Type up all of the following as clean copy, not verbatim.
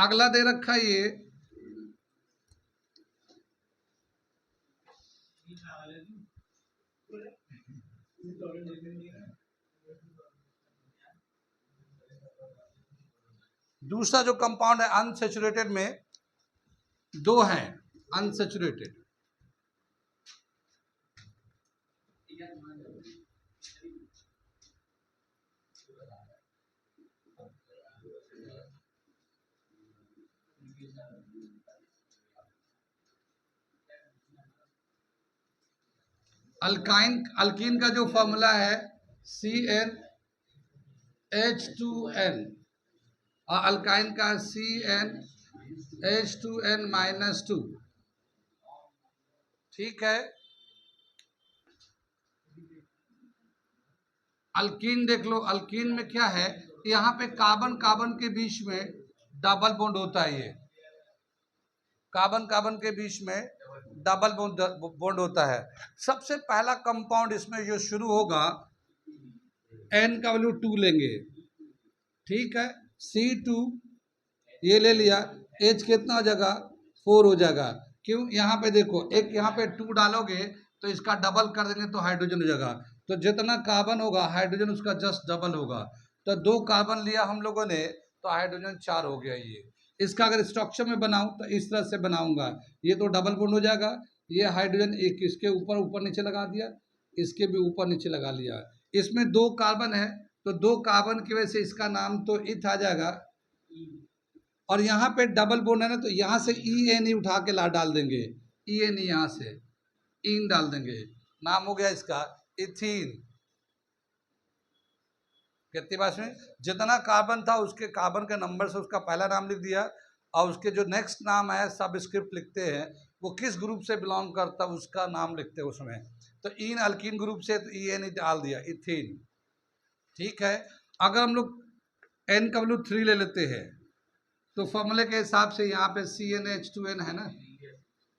अगला दे रखा है ये दूसरा जो कंपाउंड है अनसैचुरेटेड में दो हैं अनसैचुरेटेड। अल्कीन का जो फॉर्मूला है CnH2n और अल्काइन का CnH2n-2। ठीक है। अल्कीन देख लो, अल्कीन में क्या है, यहाँ पे कार्बन कार्बन के बीच में डबल बॉन्ड होता है। ये कार्बन कार्बन के बीच में डबल बॉन्ड होता है। सबसे पहला कंपाउंड इसमें जो शुरू होगा N का वैल्यू 2 लेंगे। ठीक है, C2 ये ले लिया, H कितना हो जाएगा 4 हो जाएगा। क्यों, यहाँ पे देखो एक यहाँ पे 2 डालोगे तो इसका डबल कर देंगे तो हाइड्रोजन हो जाएगा। तो जितना कार्बन होगा हाइड्रोजन उसका जस्ट डबल होगा। तो 2 कार्बन लिया हम लोगों ने तो हाइड्रोजन 4 हो गया। ये इसका अगर स्ट्रक्चर में बनाऊं तो इस तरह से बनाऊंगा, ये तो डबल बॉन्ड हो जाएगा। ये हाइड्रोजन एक इसके ऊपर ऊपर नीचे लगा दिया, इसके भी ऊपर नीचे लगा लिया। इसमें 2 कार्बन है तो 2 कार्बन की वजह से इसका नाम तो इथ आ जाएगा। और यहाँ पे डबल बॉन्ड है ना, तो यहाँ से EN उठा के ला डाल देंगे, EN यहाँ से इन डाल देंगे, नाम हो गया इसका इथीन। कितनी बात में जितना कार्बन था उसके कार्बन के नंबर से उसका पहला नाम लिख दिया, और उसके जो नेक्स्ट नाम है सब स्क्रिप्ट लिखते हैं, वो किस ग्रुप से बिलोंग करता है उसका नाम लिखते हैं उसमें। तो इन अल्कीन ग्रुप से तो EN डाल दिया इथीन। ठीक है, अगर हम लोग N का वैल्यू 3 ले लेते हैं तो फॉर्मूले के हिसाब से यहाँ पे CnH2n है ना,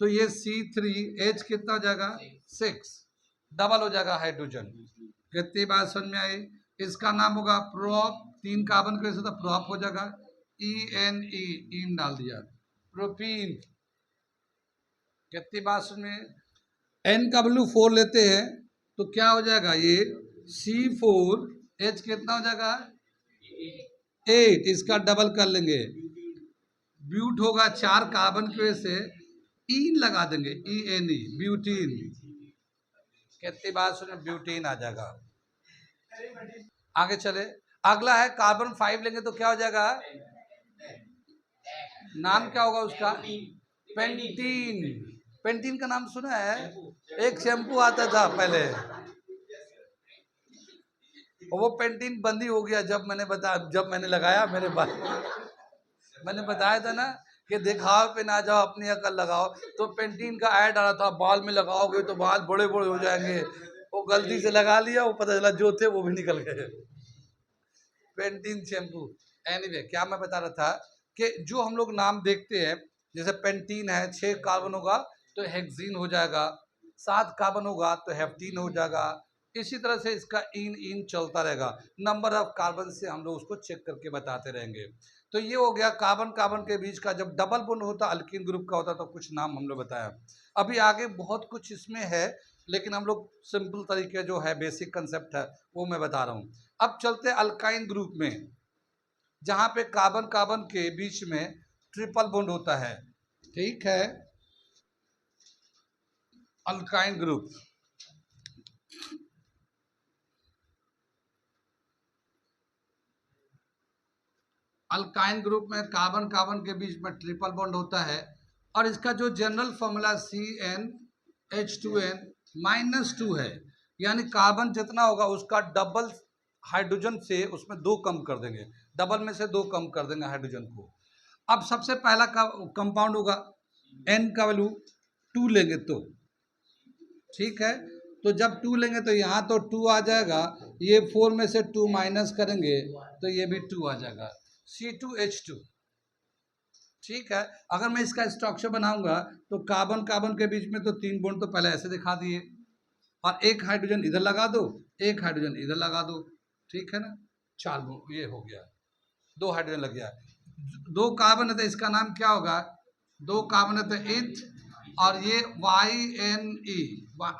तो ये C3H कितना हो जाएगा 6, डबल हो जाएगा हाइड्रोजन। कितनी बात समझ में आई। इसका नाम होगा प्रोप, 3 कार्बन की वजह से तो प्रोप हो जाएगा, ENE इन डाल दिया, प्रोपीन। कितनी बात समझ में। N का वैल्यू 4 लेते हैं तो क्या हो जाएगा, ये C4H कितना हो जाएगा 8, इसका डबल कर लेंगे, ब्यूट होगा 4 कार्बन की वजह से इन लगा देंगे, ENE ब्यूटीन। कितनी बात सुने, ब्यूटीन आ जाएगा। आगे चले, अगला है कार्बन 5 लेंगे तो क्या हो जाएगा, नाम क्या होगा उसका, पेंटीन। पेंटीन का नाम सुना है, एक शैम्पू आता था पहले, वो पेंटीन बंदी हो गया जब मैंने लगाया मेरे बाल। मैंने बताया था ना कि दिखाव पे ना जाओ अपनी अकल लगाओ, तो पेंटीन का ऐड आ रहा था, बाल में लगाओगे तो बाल बड़े बड़े हो जाएंगे। वो गलती से लगा लिया, वो पता चला जो थे वो भी निकल गए। Pentene shampoo. एनीवे, क्या मैं बता रहा था कि जो हम लोग नाम देखते हैं, जैसे पेंटीन है 6 कार्बन होगा तो हेक्सीन हो जाएगा, 7 कार्बन होगा तो हेप्टीन हो जाएगा। इसी तरह से इसका इन चलता रहेगा, नंबर ऑफ कार्बन से हम लोग उसको चेक करके बताते रहेंगे। तो ये हो गया कार्बन कार्बन के बीच का, जब डबल बॉन्ड होता अल्कीन ग्रुप का होता तो कुछ नाम हम लोग बताया। अभी आगे बहुत कुछ इसमें है, लेकिन हम लोग सिंपल तरीके जो है बेसिक कंसेप्ट है वो मैं बता रहा हूँ। अब चलते अल्काइन ग्रुप में, जहाँ पे कार्बन कार्बन के बीच में ट्रिपल बॉन्ड होता है। ठीक है, अल्काइन ग्रुप। अल्काइन ग्रुप में कार्बन कार्बन के बीच में ट्रिपल बॉन्ड होता है, और इसका जो जनरल फॉर्मूला CnH2n-2 है, यानी कार्बन जितना होगा उसका डबल हाइड्रोजन से उसमें 2 कम कर देंगे, डबल में से 2 कम कर देंगे हाइड्रोजन को। अब सबसे पहला कंपाउंड होगा, N का वैल्यू 2 लेंगे तो, ठीक है, तो जब 2 लेंगे तो यहाँ तो 2 आ जाएगा, ये 4 में से 2 माइनस करेंगे तो ये भी 2 आ जाएगा, C2H2। ठीक है, अगर मैं इसका स्ट्रक्चर बनाऊंगा तो कार्बन कार्बन के बीच में तो 3 बॉन्ड तो पहले ऐसे दिखा दिए, और एक हाइड्रोजन इधर लगा दो, एक हाइड्रोजन इधर लगा दो, ठीक है ना, 4 बॉन्ड ये हो गया, 2 हाइड्रोजन लग गया। दो कार्बन है तो इसका नाम क्या होगा? दो कार्बन है तो इथ, और ये YNE,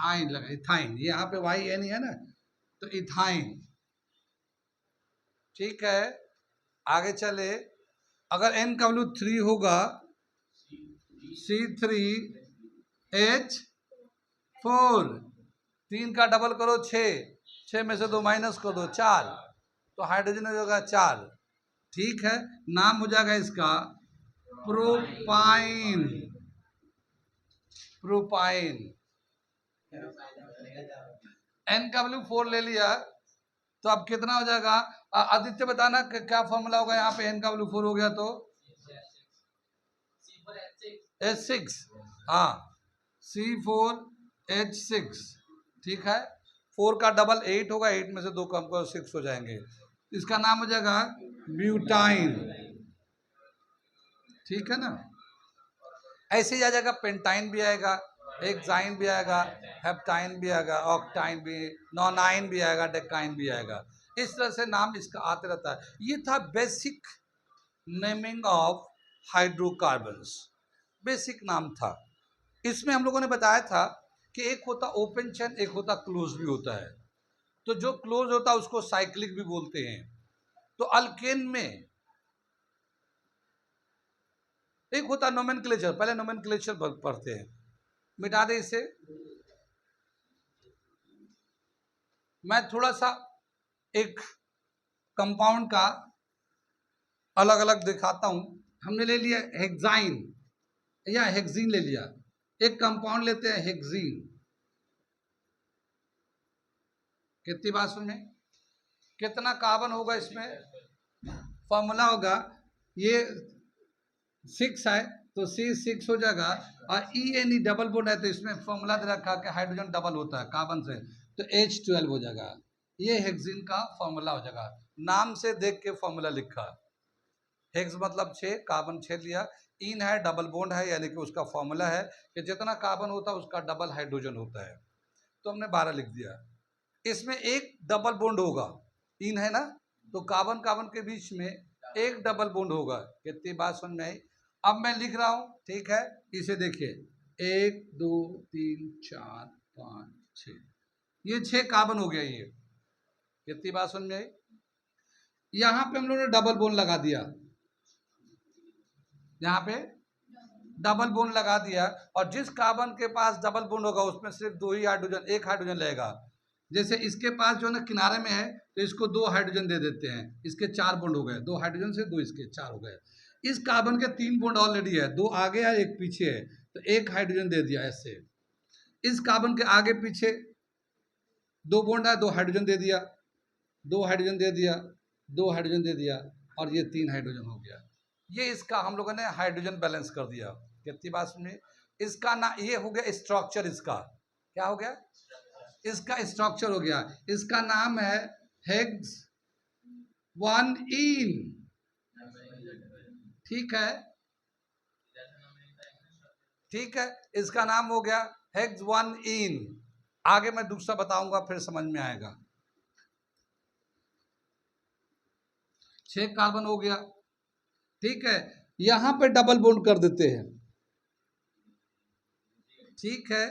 आइन लगा, इथाइन, यहाँ पे YNE है ना, तो इथाइन। ठीक है, आगे चले। अगर N का वैल्यू 3 होगा, C3H4, 3 का डबल करो 6, 6 में से 2 माइनस कर दो 4, तो हाइड्रोजन हो जाएगा 4। ठीक है, नाम हो जाएगा इसका प्रोपाइन। प्रोपाइन। N का वैल्यू 4 ले लिया, तो अब कितना हो जाएगा? आदित्य बताना क्या फॉर्मूला होगा यहाँ पे? N का वैल्यू 4 हो गया तो H6, हाँ, C4H6। ठीक है, 4 का डबल 8 होगा, 8 में से 2 कम करो 6 हो जाएंगे, इसका नाम हो जाएगा ब्यूटाइन। ठीक है ना, ऐसे ही आ जाएगा, पेंटाइन भी आएगा, एक्साइन भी आएगा, हेप्टाइन भी आएगा, ऑक्टाइन भी, नॉनाइन भी आएगा, डेकाइन भी आएगा। इस तरह से नाम इसका आते रहता है। ये था basic naming of hydrocarbons, basic नाम था। इसमें हम लोगों ने बताया था कि एक होता ओपन चेन, एक होता क्लोज भी होता है। तो जो क्लोज होता है उसको साइक्लिक भी बोलते हैं। तो अल्केन में एक होता नोमेनक्लेचर, पहले नोमेनक्लेचर पढ़ते हैं, मिटा दे इसे। मैं थोड़ा सा एक कंपाउंड का अलग अलग दिखाता हूं। हमने ले लिया हेक्साइन या हेक्सीन ले लिया, एक कंपाउंड लेते हैं हेक्सीन। कितनी बात सुन में, कितना कार्बन होगा इसमें? फॉर्मूला होगा, ये 6 है तो C6 हो जाएगा, और ENE डबल बॉन्ड है तो इसमें फॉर्मूला दे रखा कि हाइड्रोजन डबल होता है कार्बन से, तो H12 हो जाएगा। ये हेक्सीन का फॉर्मूला हो जाएगा, नाम से देख के फॉर्मूला लिखा। हेक्स मतलब 6, कार्बन 6 लिया, इन है डबल बॉन्ड है, यानी कि उसका फॉर्मूला है कि जितना कार्बन होता है उसका डबल हाइड्रोजन होता है, तो हमने 12 लिख दिया। इसमें एक डबल बॉन्ड होगा, इन है ना, तो कार्बन कार्बन के बीच में एक डबल बॉन्ड होगा। कितनी बात समझ में आई? अब मैं लिख रहा हूं, ठीक है, इसे देखिए, 1 2 3 4 5 6, ये 6 कार्बन हो गया ये। कितनी बात समझ में आई? यहां पे हम लोगों ने डबल बॉन्ड लगा दिया, यहाँ पे डबल बॉन्ड लगा दिया, और जिस कार्बन के पास डबल बॉन्ड होगा उसमें सिर्फ 2 ही हाइड्रोजन, एक हाइड्रोजन रहेगा। जैसे इसके पास जो है ना किनारे में है, तो इसको 2 हाइड्रोजन दे देते हैं, इसके 4 बॉन्ड हो गए, 2 हाइड्रोजन से 2 इसके 4 हो गए। इस कार्बन के 3 बॉन्ड ऑलरेडी है, 2 आगे है 1 पीछे है, तो 1 हाइड्रोजन दे दिया ऐसे। इस कार्बन के आगे पीछे 2 बॉन्ड है, 2 हाइड्रोजन दे दिया, 2 हाइड्रोजन दे दिया, 2 हाइड्रोजन दे दिया, और ये 3 हाइड्रोजन हो गया। ये इसका हम लोगों ने हाइड्रोजन बैलेंस कर दिया। कितनी बात में, इसका ना ये हो गया स्ट्रक्चर, इसका क्या हो गया? इसका स्ट्रक्चर हो गया। इसका नाम है हेक्स-1-इन। ठीक है, ठीक है, इसका नाम हो गया हेक्स-1-इन। आगे मैं दूसरा बताऊंगा, फिर समझ में आएगा। 6 कार्बन हो गया, ठीक है, यहां पे डबल बॉन्ड कर देते हैं। ठीक है,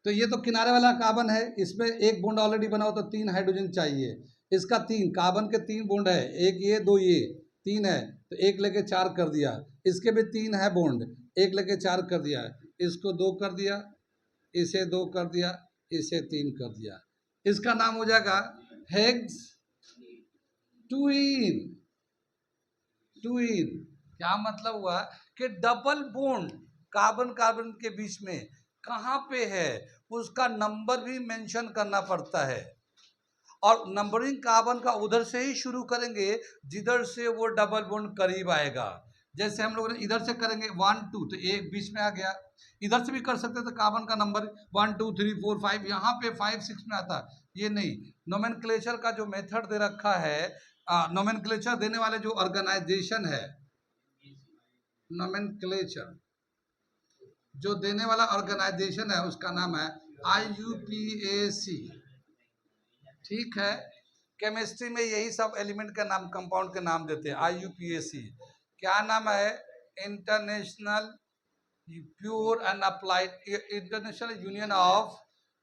तो ये तो किनारे वाला कार्बन है, इसमें एक बॉन्ड ऑलरेडी बना हो, तो 3 हाइड्रोजन चाहिए। इसका 3 कार्बन के 3 बॉन्ड है, एक ये 2 ये 3 है, तो 1 लेके 4 कर दिया। इसके भी 3 है बॉन्ड, 1 लेके 4 कर दिया, इसको 2 कर दिया, इसे 2 कर दिया, इसे 3 कर दिया। इसका नाम हो जाएगा हेक्स-2-इन। 2-इन क्या मतलब हुआ कि डबल बॉन्ड कार्बन कार्बन के बीच में कहाँ पे है, उसका नंबर भी मेंशन करना पड़ता है। और नंबरिंग कार्बन का उधर से ही शुरू करेंगे जिधर से वो डबल बॉन्ड करीब आएगा। जैसे हम लोग इधर से करेंगे 1 2, तो एक बीच में आ गया। इधर से भी कर सकते थे, कार्बन का नंबर 1 2 3 4 5, यहाँ पे 5 6 में आता, ये नहीं। नोमेनक्लेचर का जो मेथड दे रखा है, नोमेनक्लेचर देने वाले जो ऑर्गेनाइजेशन है, नोमेनक्लेचर जो देने वाला ऑर्गेनाइजेशन है, उसका नाम है IUPAC। ठीक है, केमिस्ट्री में यही सब एलिमेंट का नाम, कंपाउंड के नाम देते हैं, IUPAC। क्या नाम है? International pure and applied, international union of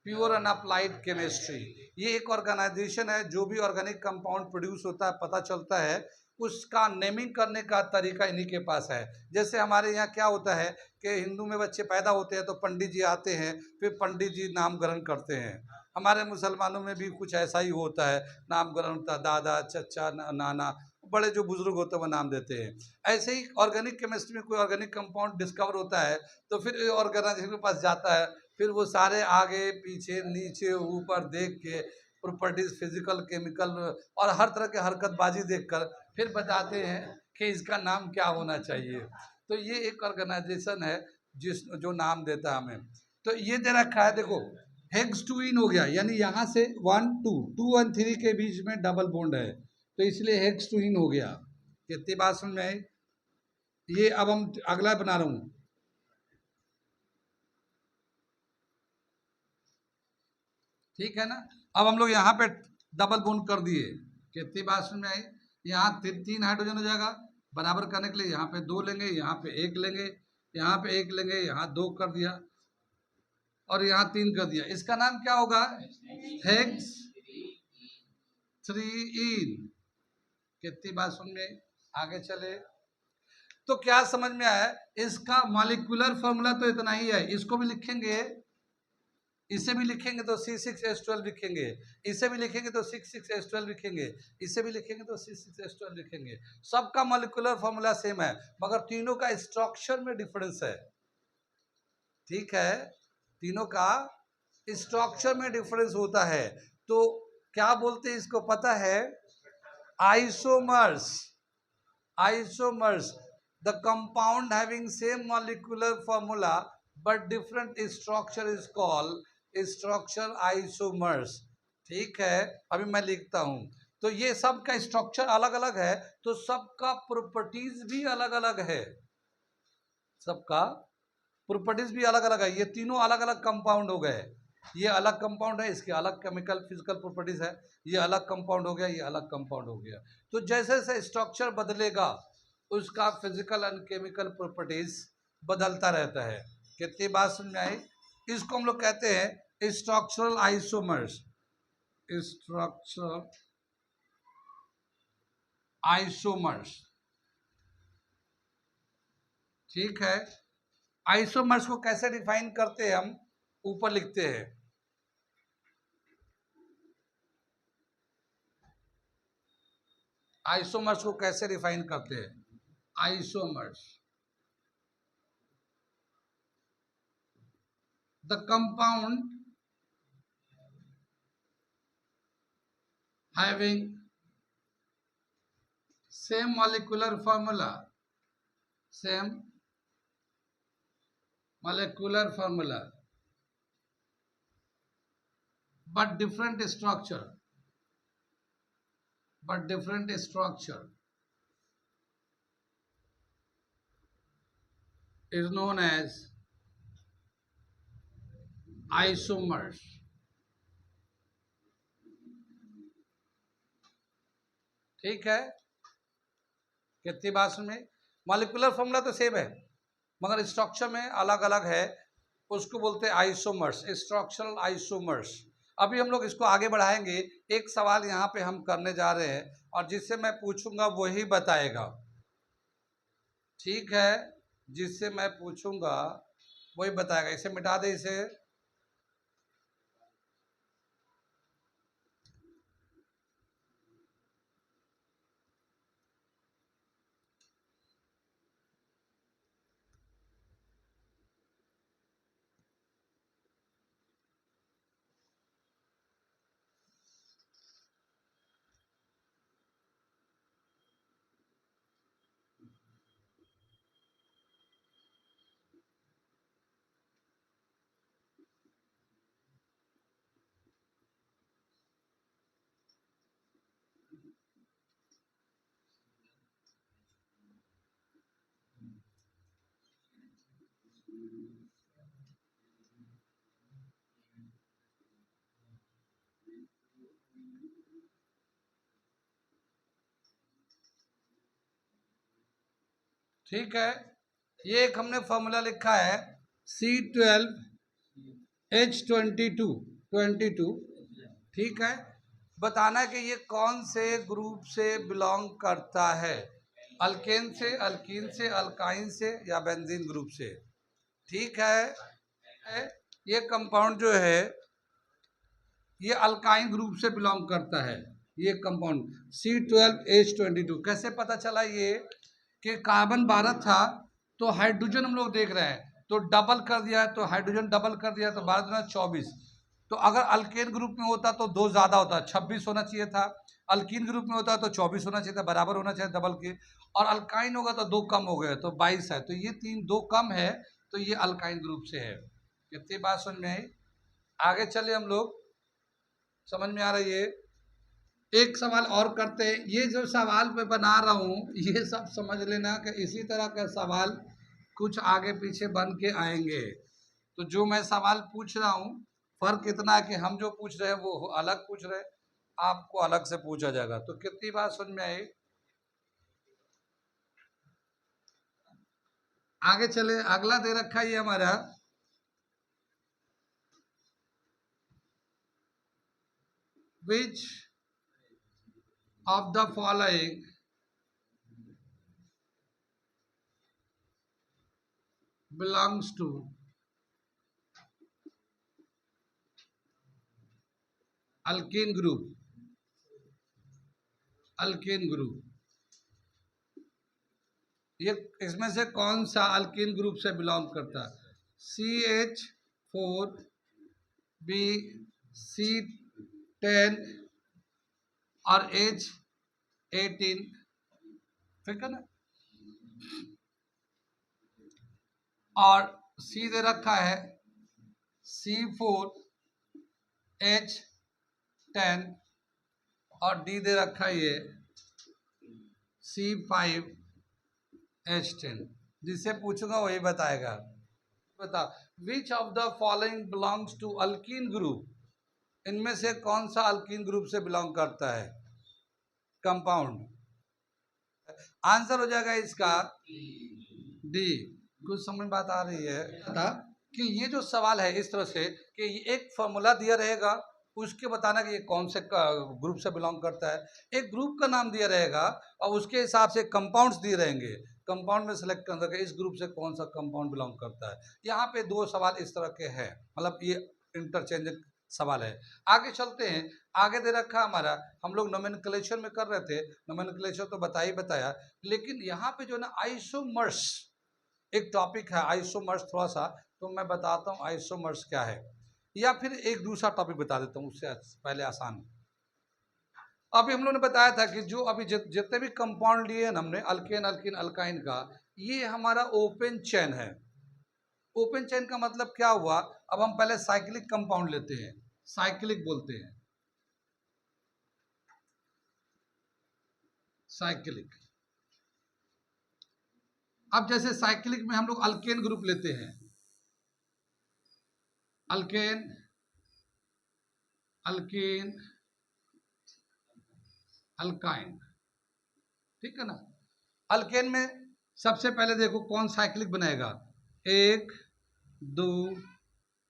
pure and applied chemistry. ये एक ऑर्गेनाइजेशन है, जो भी ऑर्गेनिक कंपाउंड प्रोड्यूस होता है, पता चलता है, उसका नेमिंग करने का तरीका इन्हीं के पास है। जैसे हमारे यहाँ क्या होता है कि हिंदू में बच्चे पैदा होते हैं तो पंडित जी आते हैं, फिर पंडित जी नाम ग्रहण करते हैं। हमारे मुसलमानों में भी कुछ ऐसा ही होता है, नाम ग्रहण होता है, दादा, चचा, नाना, बड़े जो बुजुर्ग होते हैं वो नाम देते हैं। ऐसे ही ऑर्गेनिक केमिस्ट्री में कोई ऑर्गेनिक कंपाउंड डिस्कवर होता है तो फिर ऑर्गेनाइजेशन के पास जाता है, फिर वो सारे आगे पीछे नीचे ऊपर देख के प्रॉपर्टीज, फिजिकल, केमिकल और हर तरह के हरकतबाजी देखकर फिर बताते हैं कि इसका नाम क्या होना चाहिए। तो ये एक ऑर्गेनाइजेशन है जिस जो नाम देता है हमें। तो ये दे रखा है, देखो हेक्स टू इन हो गया, यानी यहाँ से 1 2 2 और 3 के बीच में डबल बॉन्ड है, तो इसलिए हेक्स टू इन हो गया। कितनी बात समझ में आई? ये अब हम अगला बना रहा हूँ, ठीक है ना। अब हम लोग यहाँ पे डबल बॉन्ड कर दिए, कितनी बात समझ में आई? यहाँ 3 हाइड्रोजन हो जाएगा, बराबर करने के लिए यहाँ पे 2 लेंगे, यहाँ पे 1 लेंगे, यहाँ पे 1 लेंगे, यहाँ 2 कर दिया और यहाँ 3 कर दिया। इसका नाम क्या होगा? हेक्स 3 इन। कितनी बात समझ में? आगे चले तो क्या समझ में आया? इसका मॉलिक्यूलर फॉर्मूला तो इतना ही है, इसको भी लिखेंगे, इसे भी लिखेंगे तो C6H12 लिखेंगे, इसे भी लिखेंगे तो 6,6H12 लिखेंगे, इसे भी लिखेंगे तो C6H12 लिखेंगे। सबका मॉलिक्यूलर फॉर्मूला सेम है, मगर तीनों का स्ट्रक्चर में डिफरेंस है, ठीक है। तीनों का स्ट्रक्चर में डिफरेंस होता है। तो क्या बोलते हैं इसको पता है? Isomers. Isomers, the compound having same molecular formula but different structure is called structure isomers। ठीक है, अभी मैं लिखता हूं। तो ये सब का स्ट्रक्चर अलग अलग है, तो सबका प्रॉपर्टीज भी अलग अलग है, सबका प्रॉपर्टीज भी अलग अलग है। ये तीनों अलग अलग कंपाउंड हो गए, ये अलग कंपाउंड है, इसके अलग केमिकल फिजिकल प्रॉपर्टीज है, ये अलग कंपाउंड हो गया, ये अलग कंपाउंड हो गया। तो जैसे जैसे स्ट्रक्चर बदलेगा उसका फिजिकल एंड केमिकल प्रॉपर्टीज बदलता रहता है। कितनी बात समझ में आई? इसको हम लोग कहते हैं स्ट्रक्चरल आइसोमर्स। स्ट्रक्चरल आइसोमर्स, ठीक है। आइसोमर्स को कैसे डिफाइन करते हैं हम? ऊपर लिखते हैं, आइसोमर्स को कैसे डिफाइन करते हैं? Isomers, the compound having same molecular formula, same molecular formula but different structure, is known as isomers। ठीक है, कितनी बात में? मॉलिक्यूलर फॉर्मूला तो सेम है मगर स्ट्रक्चर में अलग अलग है, उसको बोलते हैं आइसोमर्स, स्ट्रक्चरल आइसोमर्स। अभी हम लोग इसको आगे बढ़ाएंगे। एक सवाल यहाँ पे हम करने जा रहे हैं और जिससे मैं पूछूंगा वही बताएगा, ठीक है। जिससे मैं पूछूंगा वही बताएगा। इसे मिटा दे, इसे ठीक है, ये एक हमने फॉर्मूला लिखा है C12H22, ठीक है। बताना है कि ये कौन से ग्रुप से बिलोंग करता है, अल्केन से, अल्कीन से, अल्काइन से या बेंजीन ग्रुप से। ठीक है, ये कंपाउंड जो है ये अल्काइन ग्रुप से बिलोंग करता है। ये कंपाउंड C12H22 कैसे पता चला ये कि कार्बन 12 था तो हाइड्रोजन हम लोग देख रहे हैं तो डबल कर दिया है, तो हाइड्रोजन डबल कर दिया तो 12×24। तो अगर अल्केन ग्रुप में होता तो 2 ज्यादा होता, 26 होना चाहिए था। अल्कीन ग्रुप में होता तो 24 होना चाहिए था, बराबर होना चाहिए डबल के। और अल्काइन होगा तो 2 कम हो गए तो 22 है, तो ये 2 कम है, तो ये अल्काइन ग्रुप से है। कितनी बात समझ में आई? आगे चले हम लोग, समझ में आ रही है? एक सवाल और करते हैं। ये जो सवाल मैं बना रहा हूँ ये सब समझ लेना कि इसी तरह का सवाल कुछ आगे पीछे बन के आएंगे। तो जो मैं सवाल पूछ रहा हूँ फर्क इतना है कि हम जो पूछ रहे हैं वो अलग पूछ रहे हैं, आपको अलग से पूछा जाएगा। तो कितनी बात समझ में आई? आगे चले, अगला दे रखा है ये हमारा which of the following belongs to alkane group, alkane group. ये इसमें से कौन सा अल्केन ग्रुप से बिलोंग करता है? CH4 B C10 और H18, ठीक है ना। और C दे रखा है C4H10 और D दे रखा है ये C5H10। जिससे पूछूंगा वही बताएगा। बता, which of the following belongs to alkene group, इनमें से कौन सा अल्कीन ग्रुप से बिलोंग करता है कंपाउंड? आंसर हो जाएगा इसका डी। कुछ समझ बात आ रही है था कि ये जो सवाल है इस तरह से कि एक फॉर्मूला दिया रहेगा, उसके बताना कि ये कौन से ग्रुप से बिलोंग करता है, एक ग्रुप का नाम दिया रहेगा और उसके हिसाब से कंपाउंड्स दिए रहेंगे, कंपाउंड में सेलेक्ट करना कि इस ग्रुप से कौन सा कंपाउंड बिलोंग करता है। यहाँ पे 2 सवाल इस तरह के हैं, मतलब ये इंटरचेंज सवाल है। आगे चलते हैं, आगे दे रखा हमारा, हम लोग नोमेनक्लेचर में कर रहे थे, नोमेनक्लेचर तो बताया, लेकिन यहाँ पे जो ना आइसोमर्स एक टॉपिक है, आइसोमर्स थोड़ा सा तो मैं बताता हूँ आइसोमर्स क्या है, या फिर एक दूसरा टॉपिक बता देता हूँ उससे पहले आसान। अभी हम लोगों ने बताया था कि जो अभी जितने भी कंपाउंड लिए हैं हमने अल्केन अल्कीन अल्काइन का, ये हमारा ओपन चेन है। ओपन चेन का मतलब क्या हुआ? अब हम पहले साइक्लिक कंपाउंड लेते हैं, साइक्लिक बोलते हैं, साइक्लिक। अब जैसे साइक्लिक में हम लोग अल्केन ग्रुप लेते हैं, अल्केन, अल्कीन, अल्काइन, ठीक है ना। अल्केन में सबसे पहले देखो कौन साइक्लिक बनाएगा, 1 2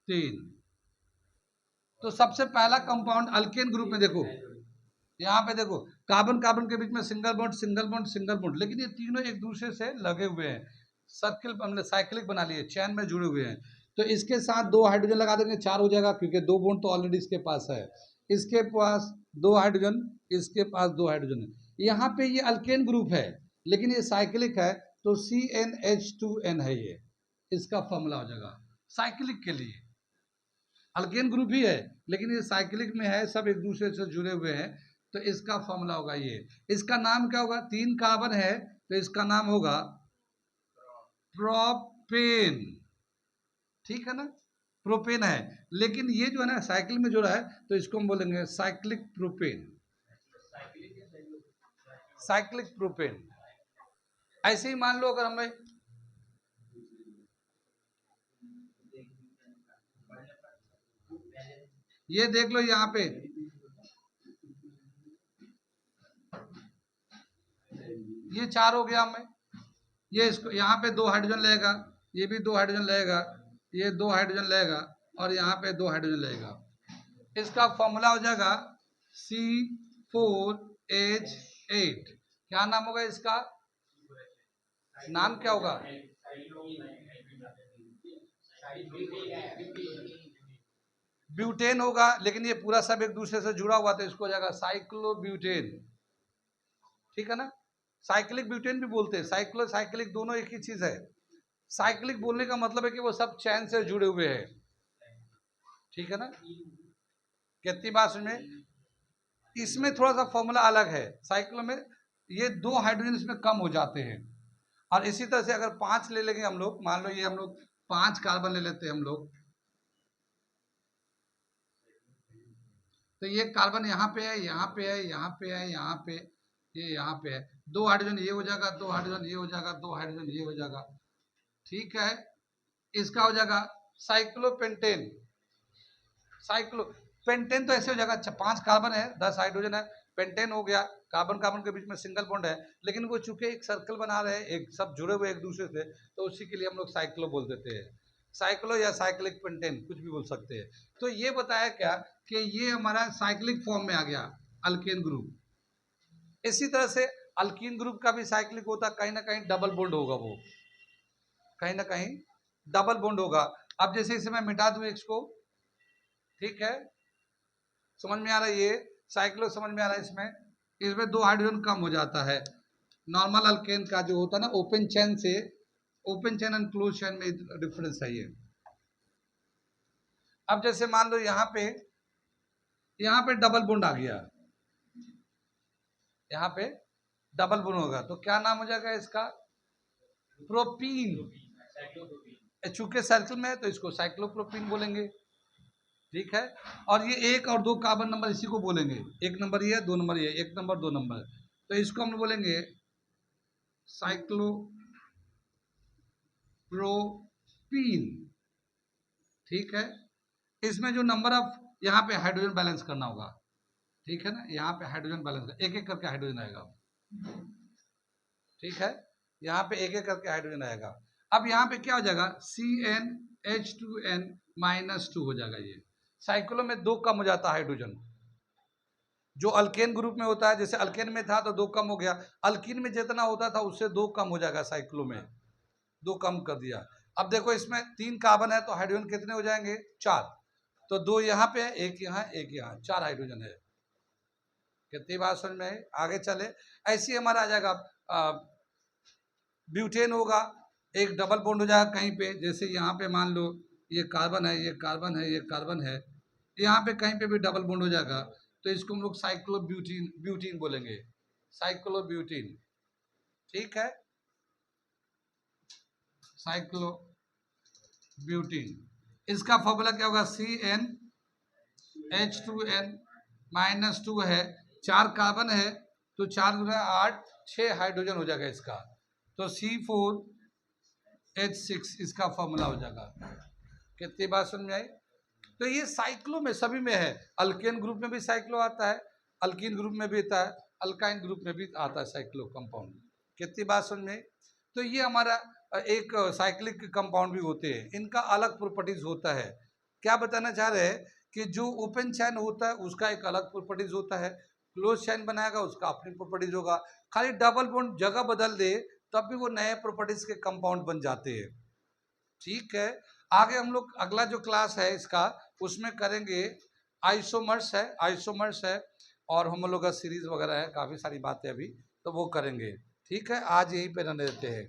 3। तो सबसे पहला कंपाउंड अल्केन ग्रुप में देखो, यहाँ पे देखो कार्बन कार्बन के बीच में single bond single bond single bond, लेकिन ये तीनों एक दूसरे से लगे हुए हैं, सर्किल हमने साइक्लिक बना लिए, चैन में जुड़े हुए हैं। तो इसके साथ 2 हाइड्रोजन लगा देंगे, 4 हो जाएगा, क्योंकि 2 बॉन्ड तो ऑलरेडी इसके पास है, इसके पास 2 हाइड्रोजन, इसके पास 2 हाइड्रोजन है। यहाँ पे ये अल्केन ग्रुप है लेकिन ये साइक्लिक है, तो CnH2n है ये, इसका फॉर्मूला हो जाएगा साइक्लिक के लिए। अल्केन ग्रुप ही है लेकिन ये साइक्लिक में है, सब एक दूसरे से जुड़े हुए हैं, तो इसका फॉर्मूला होगा ये। इसका नाम क्या होगा? 3 कार्बन है तो इसका नाम होगा प्रोपेन, ठीक है ना, प्रोपेन है। लेकिन ये जो है ना साइकिल में जुड़ा है तो इसको हम बोलेंगे साइक्लिक प्रोपेन, साइक्लिक प्रोपेन। ऐसे ही मान लो अगर हमें ये देख लो यहाँ पे ये 4 हो गया, हमें ये इसको यहाँ पे 2 हाइड्रोजन लेगा, ये भी 2 हाइड्रोजन लेगा, ये 2 हाइड्रोजन लेगा और यहाँ पे 2 हाइड्रोजन लेगा। इसका फॉर्मूला हो जाएगा C4H8। क्या नाम होगा इसका? नाम क्या होगा? ब्यूटेन होगा, लेकिन ये पूरा सब एक दूसरे से जुड़ा हुआ, तो इसको हो जाएगा साइक्लोब्यूटेन। ठीक है ना? साइक्लिक ब्यूटेन भी बोलते हैं, साइक्लो साइक्लिक दोनों एक ही चीज है। साइक्लिक बोलने का मतलब है कि वो सब चैन से जुड़े हुए हैं। ठीक है ना? कितनी बात में इसमें थोड़ा सा फॉर्मूला अलग है। साइक्लो में ये 2 हाइड्रोजन इसमें कम हो जाते हैं। और इसी तरह से अगर 5 ले लेंगे हम लोग, मान लो ये हम लोग 5 कार्बन ले लेते हैं हम लोग, तो ये कार्बन यहाँ पे है, यहाँ पे है, यहाँ पे है, यहाँ पे, ये यहाँ पे है। 2 हाइड्रोजन ये हो जाएगा, 2 हाइड्रोजन ये हो जाएगा, 2 हाइड्रोजन ये हो जाएगा। ठीक है, इसका हो जाएगा साइक्लोपेंटेन। पेंटेन तो ऐसे हो जाएगा, 5 कार्बन है, 10 हाइड्रोजन है, पेंटेन हो गया। कार्बन कार्बन के बीच में सिंगल बॉन्ड है, लेकिन वो चूंकि एक सर्कल बना रहे हैं, एक सब जुड़े हुए एक दूसरे से, तो उसी के लिए हम लोग साइक्लो बोल देते हैं। साइक्लो या साइक्लिक पेंटेन कुछ भी बोल सकते हैं। तो ये बताया क्या कि ये हमारा साइक्लिक फॉर्म में आ गया अल्केन ग्रुप। इसी तरह से अल्कीन ग्रुप का भी साइक्लिक होता, कहीं ना कहीं डबल बॉन्ड होगा, वो कहीं ना कहीं डबल बॉन्ड होगा। अब जैसे इसे मैं मिटा दूं एक्स को, ठीक है, समझ में आ रहा है? ये साइक्लो समझ में आ रहा है? इसमें 2 हाइड्रोजन कम हो जाता है। नॉर्मल अल्केन का जो होता है ना, ओपन चेन से, open chain and close chain में डिफरेंस है ये। अब जैसे मान लो यहाँ पे डबल बॉन्ड आ गया, यहाँ पे डबल बॉन्ड होगा, तो क्या नाम हो जाएगा इसका? प्रोपीन। चूंकि सर्कल में है तो इसको साइक्लोप्रोपीन बोलेंगे। ठीक है, और ये 1 और 2 कार्बन नंबर इसी को बोलेंगे। 1 नंबर ये, 2 नंबर ये, 1 नंबर 2 नंबर, तो इसको हम बोलेंगे साइक्लोप्रोपीन। ठीक है, इसमें जो नंबर ऑफ यहाँ पे हाइड्रोजन बैलेंस करना होगा। ठीक है ना, यहाँ पे हाइड्रोजन बैलेंस, एक एक करके हाइड्रोजन आएगा। ठीक है, यहाँ पे एक एक करके हाइड्रोजन आएगा। अब यहाँ पे क्या हो जाएगा? CnH2n-2 हो जाएगा। ये साइक्लो में 2 कम हो जाता है हाइड्रोजन, जो अल्केन ग्रुप में होता है। जैसे अल्केन में था तो 2 कम हो गया, अल्कीन में जितना होता था उससे 2 कम हो जाएगा, साइक्लो में 2 कम कर दिया। अब देखो इसमें 3 कार्बन है तो हाइड्रोजन कितने हो जाएंगे? 4। तो 2 यहाँ पे है, 1 यहाँ, 1 यहाँ, 4 हाइड्रोजन है। कितनी बात समझ में आई? आगे चले, ऐसे ही हमारा आ जाएगा ब्यूटेन होगा, एक डबल बॉन्ड हो जाएगा कहीं पे। जैसे यहाँ पे मान लो ये कार्बन है, ये कार्बन है, ये कार्बन है, यहाँ पे कहीं पे भी डबल बॉन्ड हो जाएगा, तो इसको हम लोग साइक्लोब्यूटीन बोलेंगे, साइक्लोब्यूटीन। ठीक है, साइक्लोब्यूटीन। इसका फॉर्मूला क्या होगा? CnH2n-2 है, 4 कार्बन है, तो 4 गुना 8, 6 हाइड्रोजन हो जाएगा इसका, तो C4H6 इसका फॉर्मूला हो जाएगा। कितनी बात समझ में आई? तो ये साइक्लो में सभी में है, अल्केन ग्रुप में भी साइक्लो आता है, अल्कीन ग्रुप में भी आता है, अल्काइन ग्रुप में भी आता है साइक्लो कंपाउंड। कितनी बात समझ में? तो ये हमारा एक साइक्लिक कंपाउंड भी होते हैं, इनका अलग प्रॉपर्टीज होता है। क्या बताना चाह रहे हैं कि जो ओपन चैन होता है उसका एक अलग प्रॉपर्टीज होता है, क्लोज चैन बनाएगा उसका अपनी प्रॉपर्टीज होगा। खाली डबल बॉन्ड जगह बदल दे तब भी वो नए प्रॉपर्टीज के कंपाउंड बन जाते हैं। ठीक है, आगे हम लोग अगला जो क्लास है इसका, उसमें करेंगे आइसोमर्स है और होमोलोगस सीरीज वगैरह है, काफ़ी सारी बातें अभी तो वो करेंगे। ठीक है, आज यहीं पे रहने देते हैं।